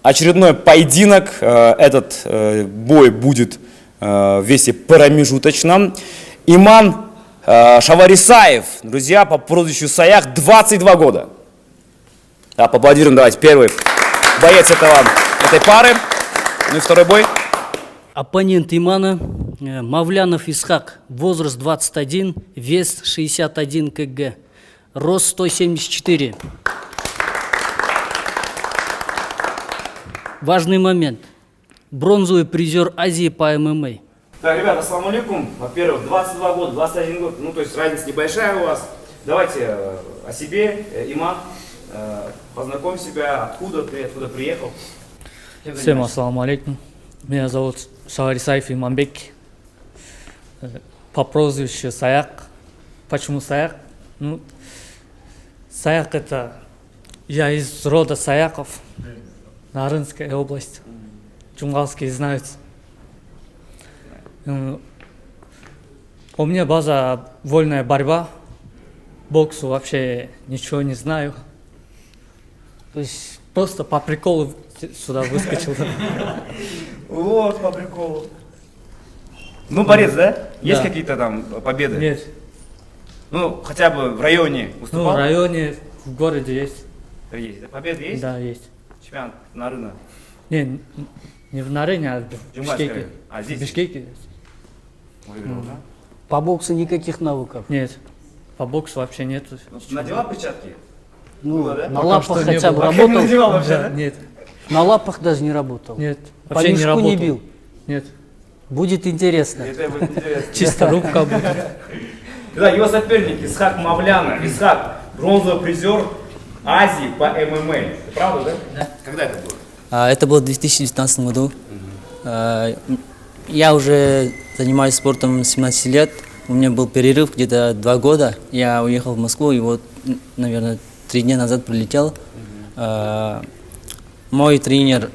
очередной поединок. Этот бой будет в весе промежуточном. Иман Шаварисаев, друзья, по прозвищу Саях, 22 года. Да, поаплодируем, давайте, первый боец этой пары. Ну и второй бой. Оппонент Имана Мавлянов Исхак, возраст 21, вес 61 кг, рост 174. Важный момент. Бронзовый призер Азии по ММА. Так, ребята, ассаламу алейкум. Во-первых, 22 года, 21 год, ну то есть разница небольшая у вас. Давайте о себе, Иман, познакомь себя, откуда ты, откуда приехал. Всем ассаламу алейкум. Меня зовут Шаварисаев Иманбек. По прозвищу Саяк. Почему Саяк? Ну, Саяк это... Я из рода Саяков. Нарынская область. Джунгалские знают. У меня база вольная борьба. Боксу вообще ничего не знаю. То есть просто по приколу сюда выскочил. Вот, по приколу. Ну, борец, да? Есть какие-то там победы? Нет. Ну, хотя бы в районе выступал? Ну, в районе, в городе есть. Есть. Победы есть? Да, есть. Чемпионат Нарына. Не в Нарене, а в Бишкеке. А здесь? В Бишкеке. Выиграл, да? По боксу никаких навыков. Нет. По боксу вообще нет. Надевал перчатки? Ну, Было, да? на Пока лапах что не хотя бы было. А как работал. надевал вообще, да? Нет. На лапах даже не работал. Нет. По Вообще не мешку работал. не бил. Нет. Будет интересно. Это будет интересно. Чисто рубка будет. Да, его соперник Исхак Мавлянов. Исхак, бронзовый призер Азии по ММА. Это правда, да? Да. Когда это было? Это было в 2019 году. Я уже занимаюсь спортом с 17 лет. У меня был перерыв где-то 2 года. Я уехал в Москву и вот, наверное, 3 дня назад прилетел. Мой тренер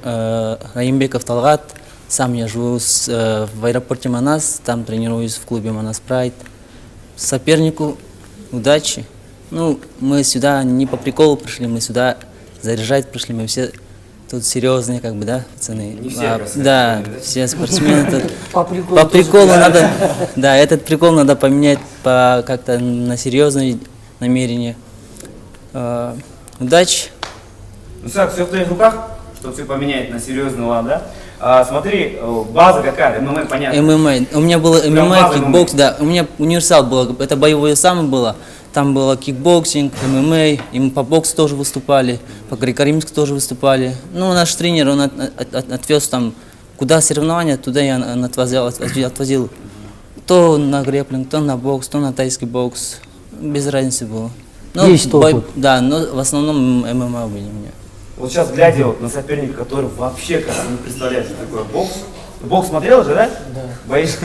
Раимбеков Талгат. Сам я живу в аэропорте Манас, там тренируюсь в клубе Манас Прайд. Сопернику удачи. Ну, мы сюда не по приколу пришли, мы сюда заряжать пришли, мы все тут серьезные, как бы, да, пацаны? Не все да, все спортсмены. По По приколу надо, да, этот прикол надо поменять как-то на серьезное намерение. Удачи. Ну, Сак, все в твоих руках, чтобы все поменять на серьезный лад, да? Смотри, база какая, ММА, понятно. ММА. У меня было Прям ММА, база кикбокс, да. У меня универсал был, это боевое самое было. Там было кикбоксинг, ММА, и мы по боксу тоже выступали, по греко-римску тоже выступали. Ну, наш тренер, он отвез там, куда соревнования, туда я отвозил. То на грэпплинг, то на бокс, то на тайский бокс. Без разницы было. Но есть опыт. Да, но в основном ММА были у меня. Вот сейчас, глядя вот на соперника, который вообще как не представляет, что такое бокс. Бокс смотрел же, да? Да. Боишься?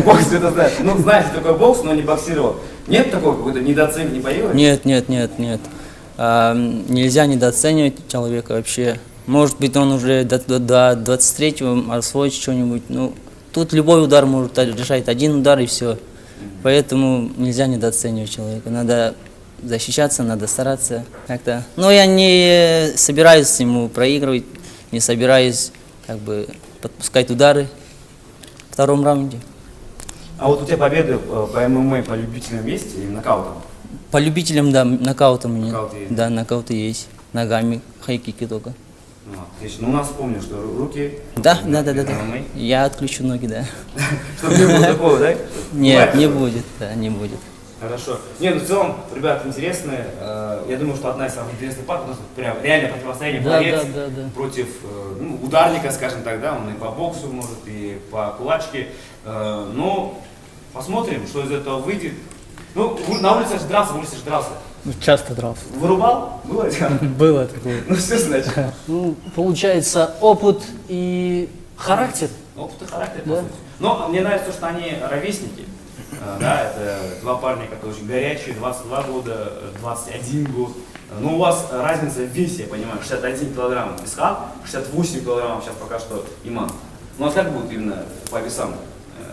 Бокс это знаешь. Ну, знаешь, что такое бокс, но не боксировал. Нет такого какой-то недооценки, не появилось? Нет. Нельзя недооценивать человека вообще. Может быть, он уже до 23-го освоит что-нибудь. Ну, тут любой удар может решать. Один удар и все. Поэтому нельзя недооценивать человека. Надо защищаться, надо стараться как-то. Но я не собираюсь ему проигрывать, не собираюсь как бы подпускать удары в втором раунде. А вот у тебя победы по ММА по любителям есть или нокаутом? По любителям, да, нокаутом у меня. Нокауты есть? Да, нокауты есть. Ногами, хайкики только. Ну, отлично. Ну, у нас помню, что руки... Да. ММА. Я отключу ноги, да. Чтобы не было такого, да? Нет, Бывает не такое? будет, да, не будет. Хорошо. Не, ну в целом, ребята, интересные. Я думаю, что одна из самых интересных пар, потому что прям реально противостояние боец против ударника, скажем так, да, он и по боксу может, и по кулачке. Но посмотрим, что из этого выйдет. Ну, на улице же дрался, Часто дрался. Вырубал? Было дело? Было такое. Ну, все значит. Ну, получается, опыт и характер. Опыт и характер, по сути. Но мне нравится то, что они ровесники. Да, это два парня, которые очень горячие, 22 года, 21 год. Но у вас разница в весе, я понимаю, 61 килограмм Исхак, 68 килограммов сейчас пока что Иман. Ну а как будет именно по весам?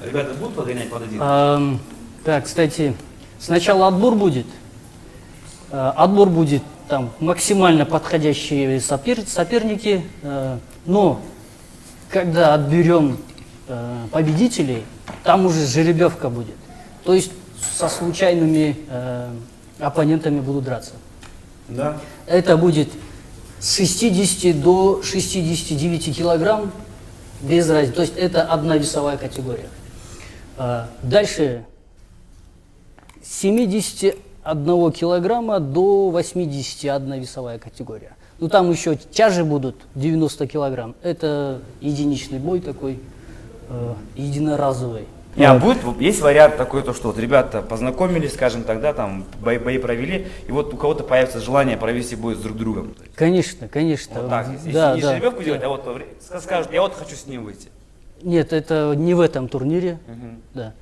Ребята будут подгонять под один? Так, кстати, сначала отбор будет. Отбор будет там максимально подходящие соперники, но когда отберем победителей, там уже жеребьевка будет. То есть со случайными оппонентами будут драться. Да. Это будет с 60 до 69 килограмм, без разницы. То есть это одна весовая категория. Дальше с 71 килограмма до 81 весовая категория. Ну там еще тяжи будут 90 килограмм. Это единичный бой такой, единоразовый. Есть вариант такой, то, что вот ребята познакомились, скажем так, да, там бои провели, и вот у кого-то появится желание провести бой с друг другом. Конечно, конечно. Вот так, если Да, не да. жеребьевку делать, а вот скажут, я вот хочу с ним выйти. Нет, это не в этом турнире. Да.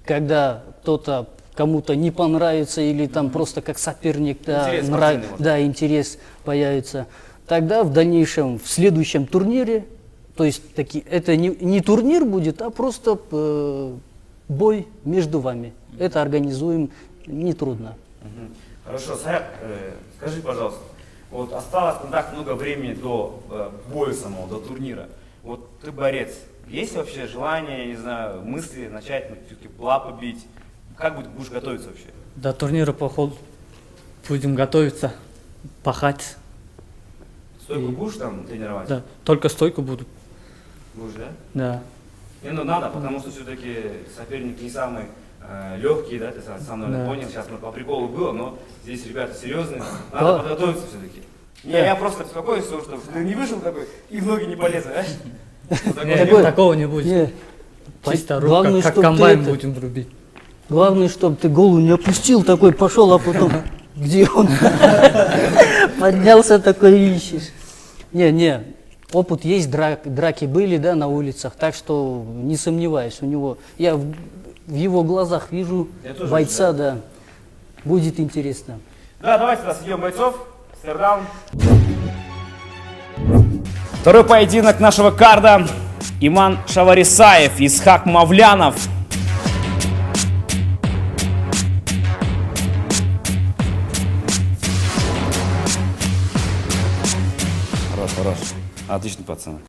Когда кто-то кому-то не понравится или там просто как соперник, да, Интерес спортивный, может. да, интерес появится, тогда в дальнейшем, в следующем турнире, то есть это не турнир будет, а просто бой между вами. Это организуем нетрудно. Хорошо, Саяп, скажи, пожалуйста, вот осталось не так много времени до боя самого, до турнира. Вот ты борец, есть вообще желание, не знаю, мысли начать все-таки лапы бить? Как будешь готовиться вообще? До турнира, походу, будем готовиться, пахать. Стойку будешь там тренировать? Да, только стойку буду. Будешь, да? Да. Не, ну надо, потому что все-таки соперник не самый легкий, да, ты сам наверное, Да. понял, сейчас по приколу было, но здесь ребята серьезные, Да. надо подготовиться все-таки. Не, я просто беспокоюсь, что ты не вышел такой и в ноги не полез, а? Вот такое. Нет, Такой- такого не будет. Не, Чисто главное, рука, как чтоб ты комбайн это- будем рубить. Главное, чтобы ты голову не опустил, такой пошел, а потом где он? Поднялся такой ищешь. Не, опыт есть, драки были, да, на улицах, так что не сомневаюсь, у него, я в его глазах вижу Я тоже бойца, да, будет интересно. Да, давайте тогда съем бойцов. Стердаун. Второй поединок нашего карда. Иман Шаварисаев, Исхак Мавлянов. Хорош. Отлично, пацаны.